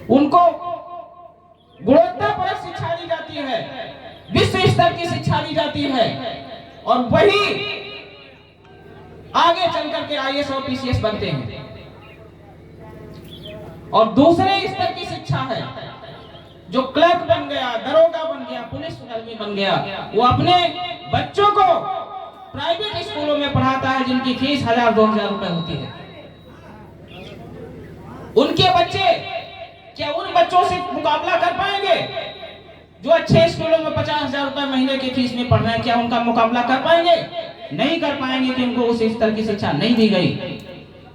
उनको गुणवत्तापूर्ण शिक्षा दी जाती है, विश्व स्तर की शिक्षा दी जाती है, और वही आगे चलकर के आईएएस और पीसीएस बनते हैं। और दूसरे स्तर की शिक्षा है जो क्लर्क बन गया, दरोगा बन गया, पुलिस कर्मी बन गया, वो अपने बच्चों को प्राइवेट स्कूलों में पढ़ाता है जिनकी फीस 1000-2000 रुपए होती है। उनके बच्चे क्या उन बच्चों से मुकाबला कर पाएंगे जो अच्छे स्कूलों में 50,000 रुपए महीने की फीस में पढ़ रहे हैं? क्या उनका मुकाबला कर पाएंगे? नहीं कर पाएंगे, कि उनको उस स्तर की शिक्षा नहीं दी गई।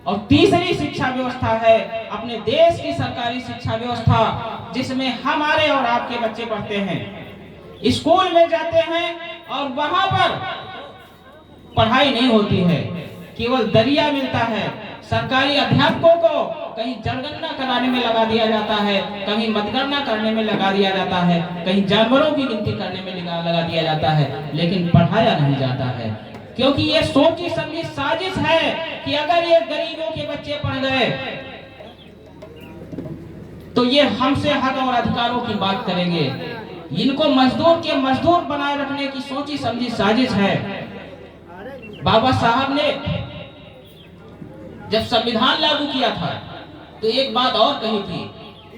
और तीसरी शिक्षा व्यवस्था है अपने देश की सरकारी शिक्षा व्यवस्था, जिसमें हमारे और आपके बच्चे पढ़ते हैं, स्कूल में जाते हैं और वहां पर पढ़ाई नहीं होती है, केवल दरिया मिलता है। सरकारी अध्यापकों को कहीं जनगणना कराने में लगा दिया जाता है, कहीं मतगणना करने में लगा दिया जाता है, कहीं जानवरों की गिनती करने में लगा दिया जाता है, लेकिन पढ़ाया नहीं जाता है। क्योंकि ये सोची समझी साजिश है कि अगर ये गरीबों के बच्चे पढ़ गए तो ये हमसे हक और अधिकारों की बात करेंगे। इनको मजदूर के मजदूर बनाए रखने की सोची समझी साजिश है। बाबा साहब ने जब संविधान लागू किया था तो एक बात और कही थी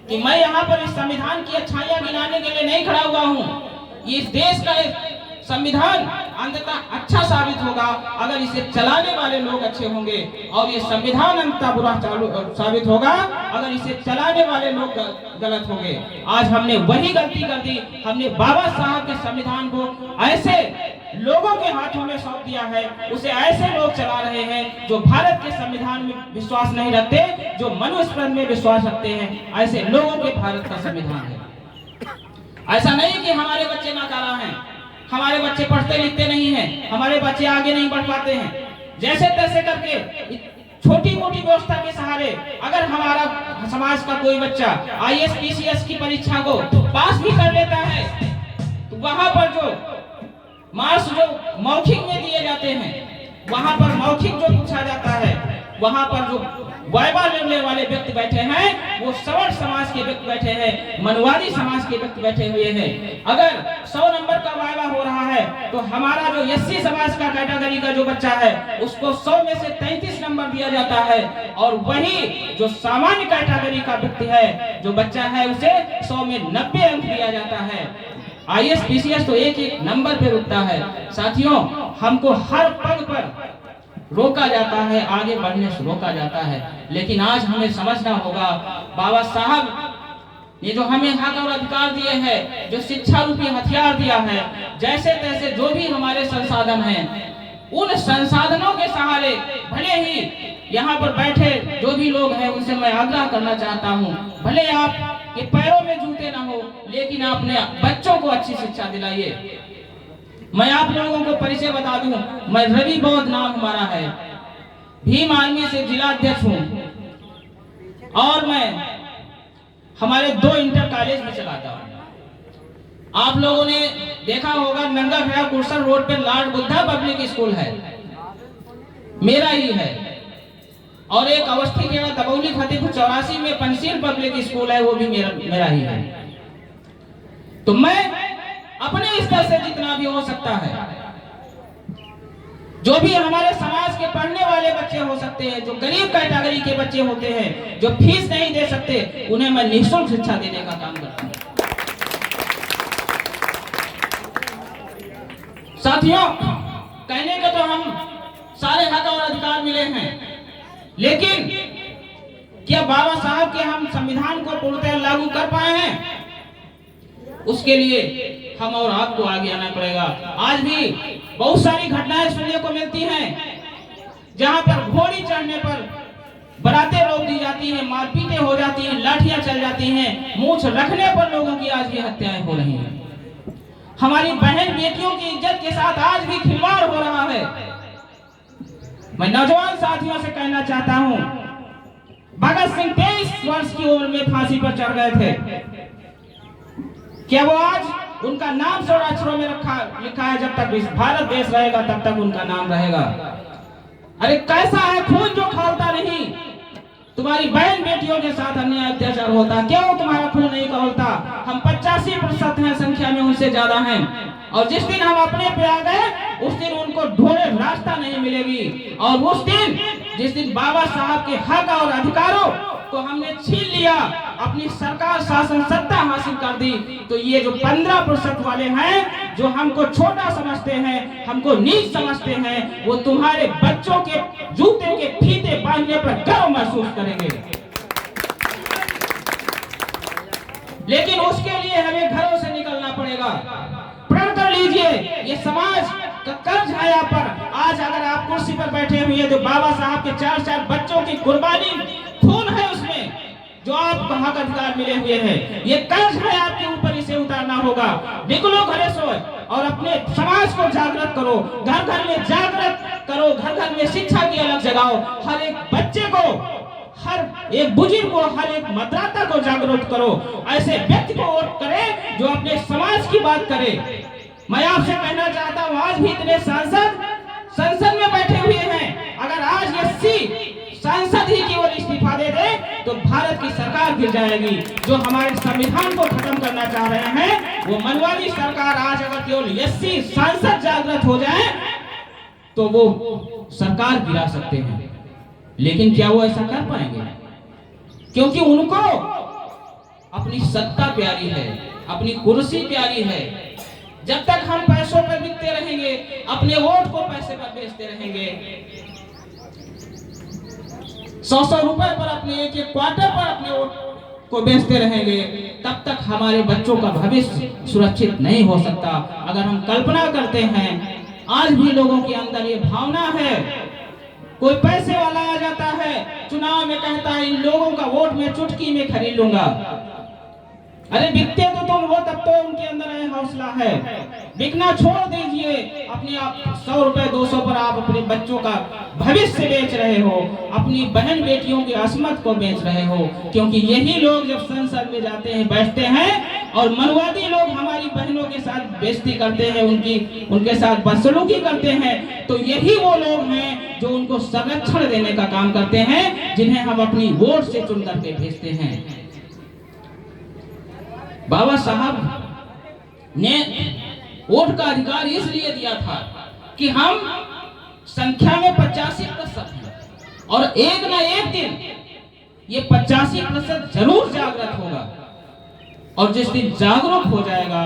कि मैं यहाँ पर इस संविधान की अच्छाइयां गिनाने के लिए नहीं खड़ा हुआ हूँ। इस देश का संविधान अंततः अच्छा साबित होगा अगर इसे चलाने वाले लोग अच्छे होंगे, और ये संविधान अंततः बुरा साबित होगा अगर इसे चलाने वाले लोग गलत होंगे। आज हमने वही गलती कर दी। हमने बाबा साहब के संविधान को ऐसे लोगों के हाथों में सौंप दिया है, उसे ऐसे लोग चला रहे हैं जो भारत के संविधान में विश्वास नहीं रखते, जो मनुष्य में विश्वास रखते हैं। ऐसे लोगों के भारत का संविधान है। ऐसा नहीं कि हमारे बच्चे नाकारा हैं, हमारे बच्चे पढ़ते लिखते नहीं हैं, हमारे बच्चे आगे नहीं बढ़ पाते हैं। जैसे तैसे करके छोटी मोटी व्यवस्था के सहारे अगर हमारा समाज का कोई बच्चा आईएएस पीसीएस की परीक्षा को पास भी कर लेता है तो वहां पर जो मार्क्स जो मौखिक में दिए जाते हैं, वहां पर मौखिक जो पूछा जाता है, वहां पर जो वाइवा लेने वाले व्यक्ति बैठे हैं वो सवर्ण समाज के व्यक्ति बैठे हैं, मनवादी समाज के व्यक्ति बैठे हुए हैं। अगर 100 नंबर का वाइवा हो रहा है तो हमारा जो एससी समाज का कैटेगरी का जो बच्चा है उसको 100 में से 33 नंबर दिया जाता है, और वही जो सामान्य कैटेगरी का व्यक्ति है जो बच्चा है उसे 100 में 90 अंक दिया जाता है। आईएएस पीसीएस तो एक एक नंबर पे रुकता है। साथियों, हमको हर पग पर रोका जाता है, आगे बढ़ने से रोका जाता है। लेकिन आज हमें समझना होगा, बाबा साहब ये जो हमें हक और अधिकार दिए हैं, जो शिक्षा रूपी हथियार दिया है, जैसे तैसे जो भी हमारे संसाधन हैं, उन संसाधनों के सहारे भले ही यहाँ पर बैठे जो भी लोग हैं उनसे मैं आग्रह करना चाहता हूँ, भले आप के पैरों में जूते ना हो, लेकिन अपने बच्चों को अच्छी शिक्षा दिलाइए। मैं आप लोगों को परिचय बता दूं, मैं रवि बौद्ध नाम हमारा है, भीम आर्मी से जिला अध्यक्ष हूं, और मैं हमारे 2 इंटर कॉलेज में चलाता हूं। आप लोगों ने देखा होगा नंगा भैया कुर्सन रोड पे लॉर्ड बुद्धा पब्लिक स्कूल है, मेरा ही है, और एक अवस्थी के दबौली फतेहपुर 84 में पंचशील पब्लिक स्कूल है, वो भी मेरा ही है। तो मैं अपने स्तर से जितना भी हो सकता है, जो भी हमारे समाज के पढ़ने वाले बच्चे हो सकते हैं, जो गरीब कैटेगरी के बच्चे होते हैं, जो फीस नहीं दे सकते, उन्हें मैं निःशुल्क शिक्षा देने का काम करता हूं। साथियों, कहने का तो हम सारे हक और अधिकार मिले हैं, लेकिन क्या बाबा साहब के हम संविधान को पूर्णतः लागू कर पाए हैं? उसके लिए हम और आपको आगे आना पड़ेगा। आज भी बहुत सारी घटनाएं सुनने को मिलती हैं जहां पर घोड़ी चढ़ने पर बरातें रोक दी जाती हैं, मारपीटें हो जाती हैं, लाठियां चल जाती हैं, मूंछ रखने पर लोगों की आज भी हत्याएं हो रही हैं। हमारी बहन बेटियों की इज्जत के साथ आज भी खिलवाड़ हो रहा है। मैं नौजवान साथियों से कहना चाहता हूं, भगत सिंह 23 वर्ष की उम्र में फांसी पर चढ़ गए थे। क्या वो आज उनका नाम 16 अक्षरों में लिखा है? जब तक भारत देश रहेगा तब तक उनका नाम रहेगा। अरे कैसा है खून जो खौलता नहीं, तुम्हारी बहन बेटियों के साथ अन्याय अत्याचार होता, क्यों तुम्हारा खून नहीं खौलता? हम 85% हैं संख्या में, उनसे ज्यादा हैं। और जिस दिन हम अपने पे आ गए उस दिन उनको ढूंढे रास्ता नहीं मिलेगी। और उस दिन जिस दिन बाबा साहब के हक और अधिकारों को हमने छीन लिया, अपनी सरकार शासन सत्ता हासिल कर दी, तो ये जो 15% वाले हैं जो हमको छोटा समझते हैं, हमको नीच समझते हैं, वो तुम्हारे बच्चों के जूते के फीते बांधने पर गर्व महसूस करेंगे। लेकिन उसके लिए हमें घरों से निकलना पड़ेगा। प्रण कर लीजिए, ये समाज का कर्ज है आप पर। आज अगर आप कुर्सी पर बैठे हुए तो बाबा साहब के 4 बच्चों की कुर्बानी, खून है उसमें, जो आपको हक अधिकार मिले हुए हैं। ये कर्ज है आपके ऊपर, इसे उतारना होगा। निकलो घरे से और अपने समाज को जागृत करो, घर घर में जागृत करो, घर घर में शिक्षा की अलग जगाओ। हर एक बच्चे को, हर एक बुजुर्ग को, हर एक मतदाता को जागरूक करो। ऐसे व्यक्ति को वोट करें जो अपने समाज की बात करे। मैं आपसे कहना चाहता हूँ, आज भी इतने सांसद संसद में बैठे हुए हैं, अगर आज ये सांसद ही केवल इस्तीफा दे दे तो भारत की सरकार गिर जाएगी। जो हमारे संविधान को खत्म करना चाह रहे हैं वो मनवादी सरकार, आज अगर केवल 80 सांसद जागृत हो जाए तो वो सरकार गिरा सकते हैं। लेकिन क्या वो ऐसा कर पाएंगे? क्योंकि उनको अपनी सत्ता प्यारी है, अपनी कुर्सी प्यारी है। जब तक हम पैसों पर बिकते रहेंगे, अपने वोट को पैसे पर बेचते रहेंगे, 100 रुपए पर, अपने एक क्वार्टर पर अपने वोट को बेचते रहेंगे, तब तक हमारे बच्चों का भविष्य सुरक्षित नहीं हो सकता। अगर हम कल्पना करते हैं, आज भी लोगों के अंदर ये भावना है, कोई पैसे वाला आ जाता है चुनाव में, कहता है इन लोगों का वोट मैं चुटकी में खरीद लूंगा। अरे बिकते तो तुम हो, तब तो उनके अंदर हौसला है। बिकना छोड़ दीजिए, अपने आप 100 रुपए 200 पर आप अपने बच्चों का भविष्य बेच रहे हो, अपनी बहन बेटियों की अस्मत को बेच रहे हो। क्योंकि यही लोग जब संसद में जाते हैं, बैठते हैं और मनवादी लोग हमारी बहनों के साथ बेइज्जती करते हैं, उनके साथ बदसलूकी करते हैं, तो यही वो लोग हैं जो उनको संरक्षण देने का काम करते हैं, जिन्हें हम अपनी वोट से चुन करके भेजते हैं। बाबा साहब ने वोट का अधिकार इसलिए दिया था कि हम संख्या में 85% हैं और एक ना एक दिन ये 85% जरूर जागृत होगा। और जिस दिन जागरूक हो जाएगा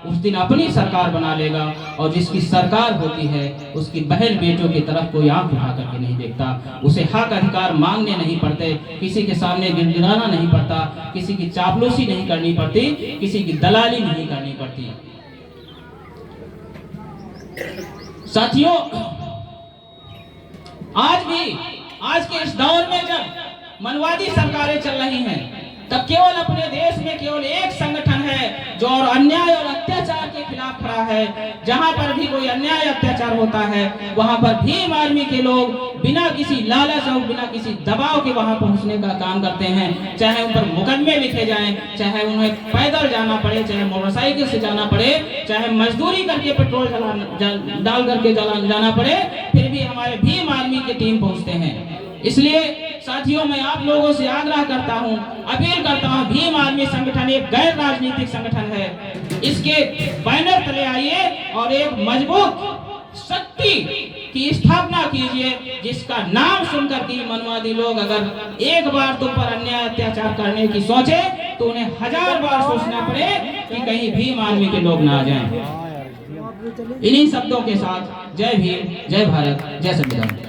उस दिन अपनी सरकार बना लेगा। और जिसकी सरकार होती है उसकी बहन बेटियों की तरफ कोई आंख उठा करके नहीं देखता, उसे हक अधिकार मांगने नहीं पड़ते, किसी के सामने गिड़गिड़ाना नहीं पड़ता, किसी की चापलूसी नहीं करनी पड़ती, किसी की दलाली नहीं करनी पड़ती। साथियों, आज के इस दौर में जब मनवादी सरकारें चल रही हैं, तब केवल अपने देश में केवल एक संगठन है जो और अन्याय और अत्याचार के खिलाफ खड़ा है। जहां पर भी कोई अन्याय अत्याचार होता है वहां पर भीम आर्मी के लोग बिना किसी लालच और बिना किसी दबाव के वहां पहुंचने का काम करते हैं। चाहे उन पर मुकदमे लिखे जाएं, चाहे उन्हें पैदल जाना पड़े, चाहे मोटरसाइकिल से जाना पड़े, चाहे मजदूरी करके पेट्रोल डाल करके जाना पड़े, फिर भी हमारे भीम आर्मी की टीम पहुंचते हैं। इसलिए साथियों, मैं आप लोगों से आग्रह करता हूं, अपील करता हूं, भीम आर्मी संगठन एक गैर राजनीतिक संगठन है। इसके बैनर तले आइए और एक मजबूत शक्ति की स्थापना कीजिए, जिसका नाम सुनकर के मनवादी लोग अगर एक बार तुम पर अन्याय अत्याचार करने की सोचे तो उन्हें 1000 बार सोचना पड़े कि कहीं भीम आर्मी के लोग ना आ जाएं। इन्हीं शब्दों के साथ जय भीम, जय भारत, जय संविधान।